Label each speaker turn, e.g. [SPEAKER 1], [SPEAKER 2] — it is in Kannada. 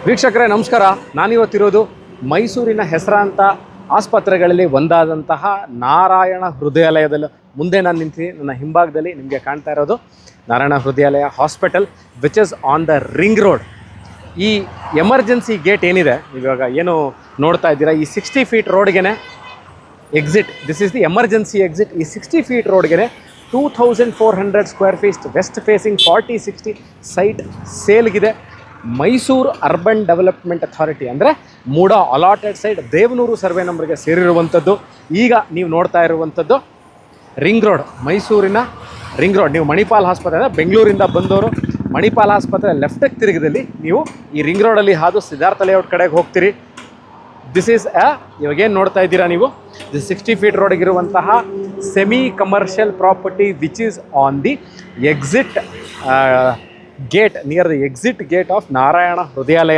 [SPEAKER 1] ವೀಕ್ಷಕರೇ ನಮಸ್ಕಾರ. ನಾನಿವತ್ತಿರೋದು ಮೈಸೂರಿನ ಹೆಸರಾಂತ ಆಸ್ಪತ್ರೆಗಳಲ್ಲಿ ಒಂದಾದಂತಹ ನಾರಾಯಣ ಹೃದಯಾಲಯದಲ್ಲಿ ಮುಂದೆ ನಾನು ನಿಂತೀನಿ. ನನ್ನ ಹಿಂಭಾಗದಲ್ಲಿ ನಿಮಗೆ ಕಾಣ್ತಾ ಇರೋದು Narayana Hrudayalaya hospital which is on the ring road. ಈ ಎಮರ್ಜೆನ್ಸಿ ಗೇಟ್ ಏನಿದೆ ಇವಾಗ ಏನು ನೋಡ್ತಾ ಇದ್ದೀರಾ, ಈ 60 ಫೀಟ್ ರೋಡ್ಗೆ exit. This is the emergency exit. ಈ 60 ಫೀಟ್ ರೋಡ್ಗೆ 2400 square feet west facing 40-60 site ಸೇಲ್ಗಿದೆ. ಮೈಸೂರು ಅರ್ಬನ್ ಡೆವಲಪ್ಮೆಂಟ್ ಅಥಾರಿಟಿ ಅಂದರೆ MUDA allotted site Devanur survey ನಂಬರ್ಗೆ ಸೇರಿರುವಂಥದ್ದು. ಈಗ ನೀವು ನೋಡ್ತಾ ಇರುವಂಥದ್ದು ರಿಂಗ್ ರೋಡ್, ಮೈಸೂರಿನ ರಿಂಗ್ ರೋಡ್. ನೀವು ಮಣಿಪಾಲ್ ಆಸ್ಪತ್ರೆ ಅಂದರೆ ಬೆಂಗಳೂರಿಂದ ಬಂದವರು ಮಣಿಪಾಲ್ ಆಸ್ಪತ್ರೆ ಲೆಫ್ಟಿಗೆ ತಿರುಗದಲ್ಲಿ ನೀವು ಈ ರಿಂಗ್ ರೋಡಲ್ಲಿ ಹಾದು ಸಿದ್ಧಾರ್ಥ ಲೇಔಟ್ ಕಡೆಗೆ ಹೋಗ್ತೀರಿ. ದಿಸ್ ಈಸ್ ಇವಾಗೇನು ನೋಡ್ತಾ ಇದ್ದೀರಾ ನೀವು, ದಿಸ್ 60 ಫೀಟ್ ರೋಡ್ಗಿರುವಂತಹ semi commercial property which is on the exit gate, near the exit gate of Narayana Hrudayalaya.